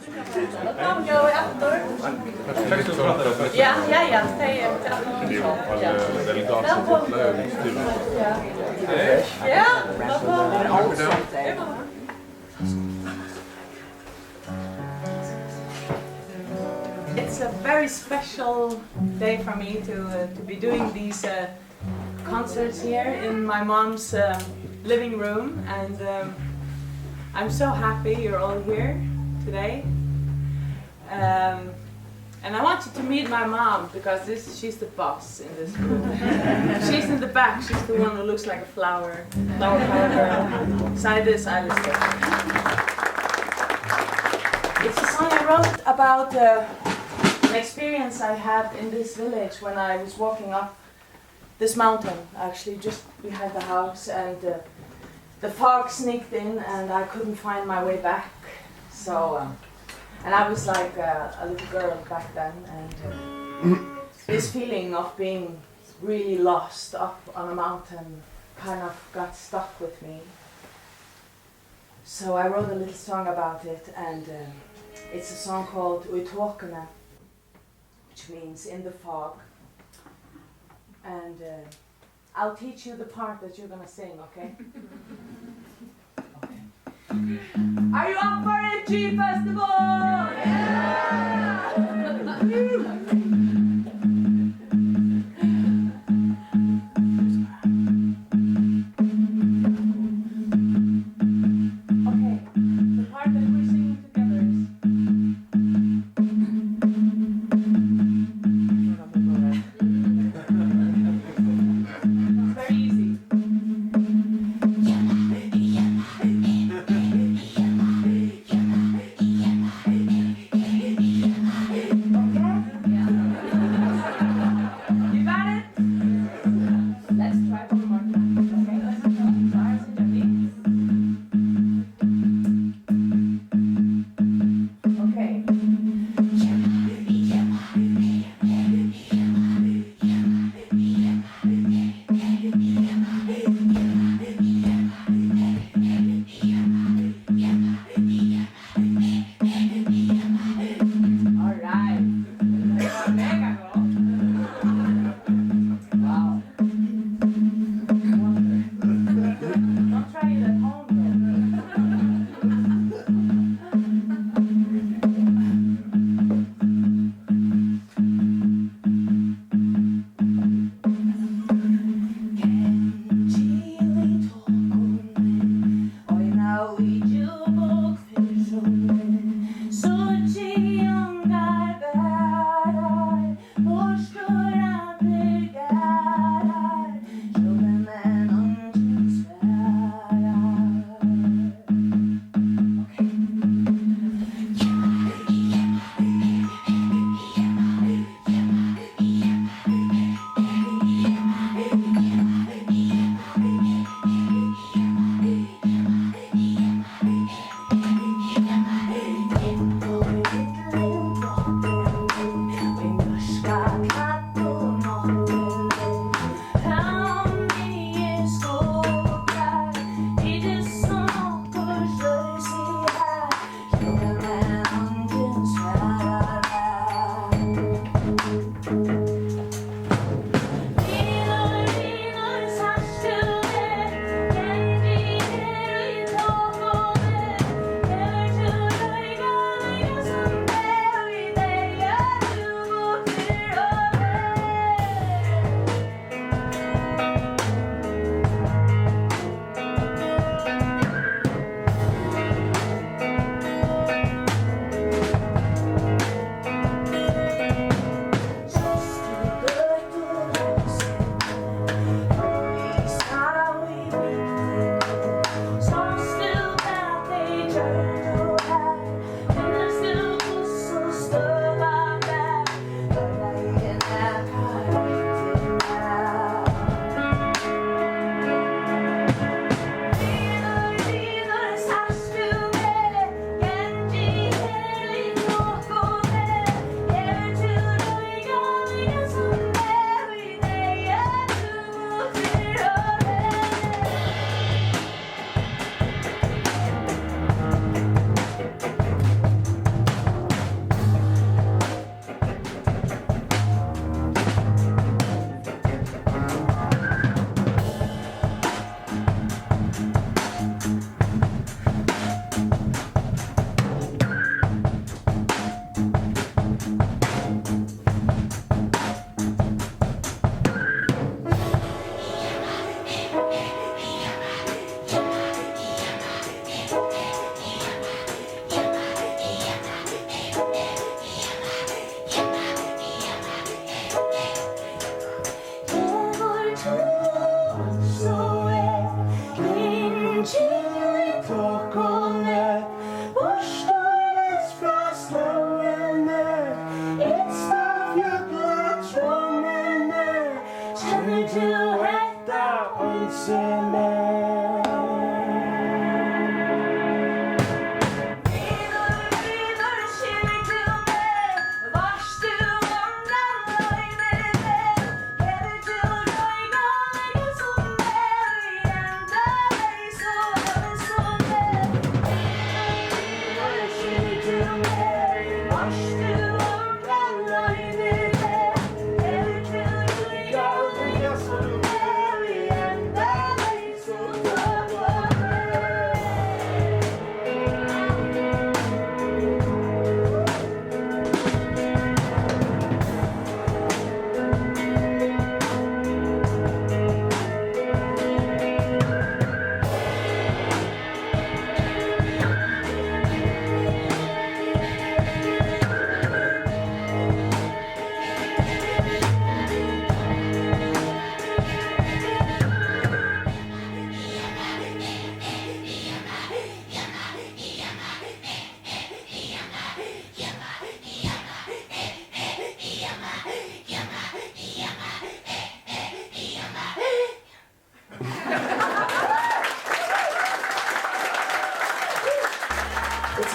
Dan gaan we achter. Ja, ja, ja. Welkom. Ja, it's a very special day for me to be doing these concerts here in my mom's living room, and I'm so happy you're all here today. And I want you to meet my mom, because she's the boss in this room. She's in the back, she's the one who looks like a flower power girl. Beside this, I was there. It's a song I wrote about an experience I had in this village when I was walking up this mountain, actually just behind the house, and the fog sneaked in and I couldn't find my way back. So, and I was like a little girl back then, and this feeling of being really lost up on a mountain kind of got stuck with me. So I wrote a little song about it, and it's a song called Uitwåkene, which means in the fog. And I'll teach you the part that you're gonna sing, okay? Are you up for it, G Festival? Yeah! Okay, the part that we're singing together is... It's very easy. Yeah.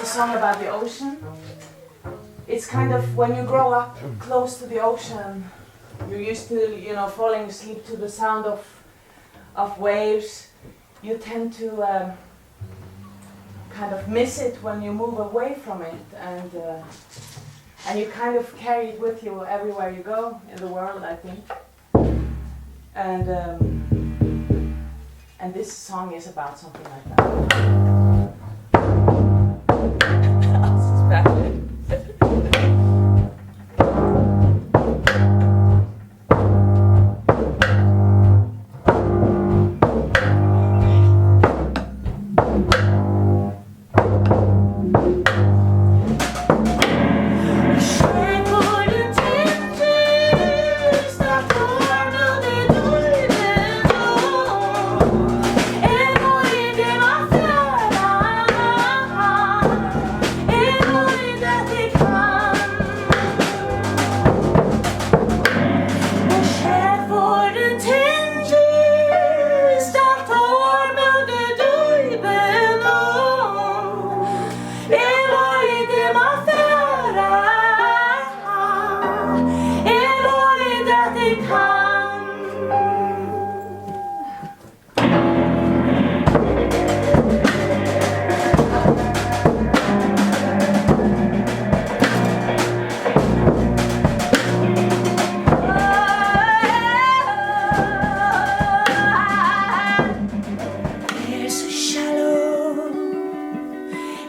a song about the ocean. It's kind of when you grow up close to the ocean, you're used to, falling asleep to the sound of waves. You tend to kind of miss it when you move away from it, and you kind of carry it with you everywhere you go in the world, I think. And this song is about something like that.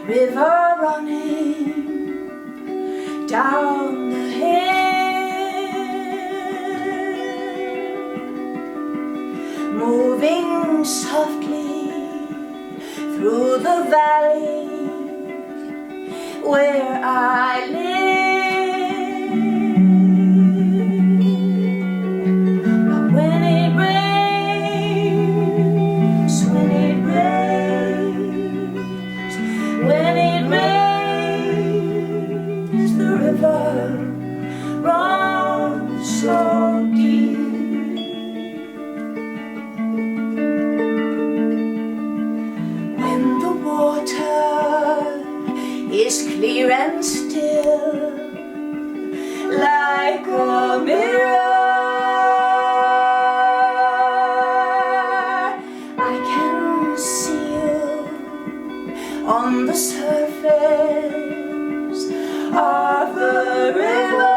River running down the hill, moving softly through the valley where I live. But when it rains, when it rains, when it rains, the river runs so deep. When the water is clear and still, like a mirror, I can see you on the surface of the river.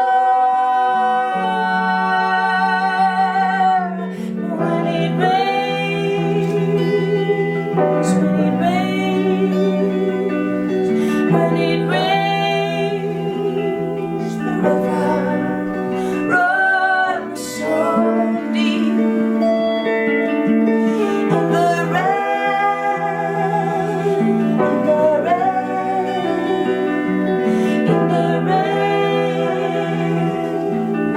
When it rains, when it rains, when it rains, the river runs so deep. In the rain, in the rain, in the rain,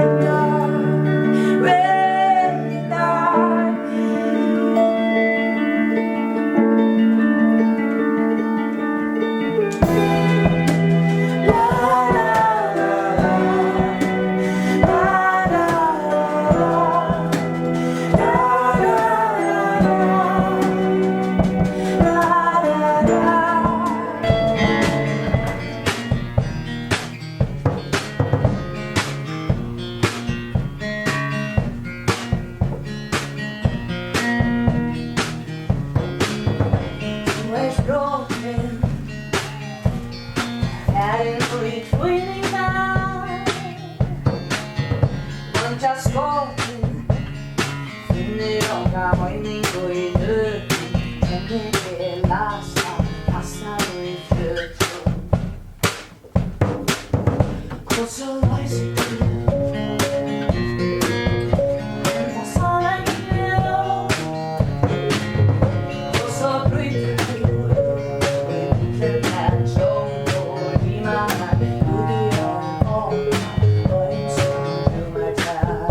in the rain, I was broken, and between now, one just broken. Finner ånga höjning och i nöd, tänder det lasta, fastnar i flöten. Cause so wise it is. That's all I know. Cause so beautiful. Liten and show och dimma. Gjorde jag om och inte dumma tär.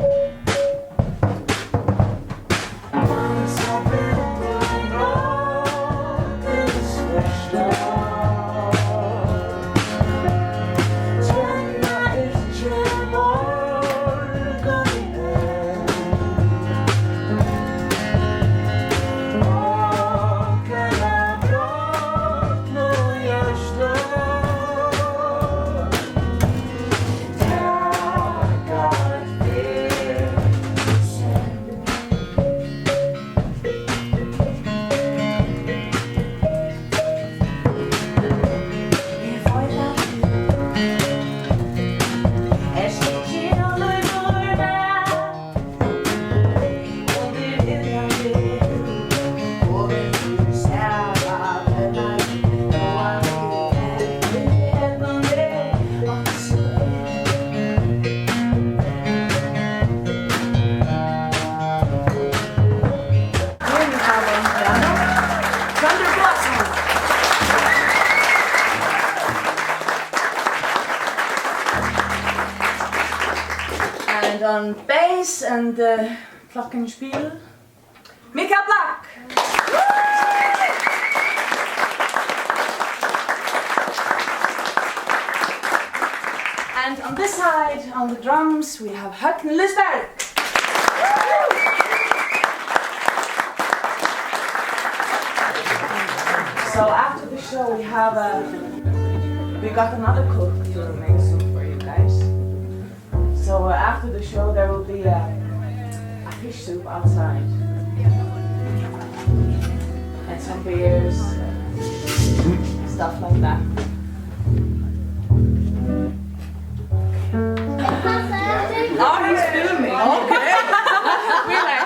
Once I've been broken, stretched out. Love on bass and glockenspiel, Mika Black. And on this side, on the drums, we have Høgni Lysberg. So after the show, we got another cook to make soup for you guys. So after the show, there will be a fish soup outside, and some beers, stuff like that. Oh, he's filming. Okay. We're like,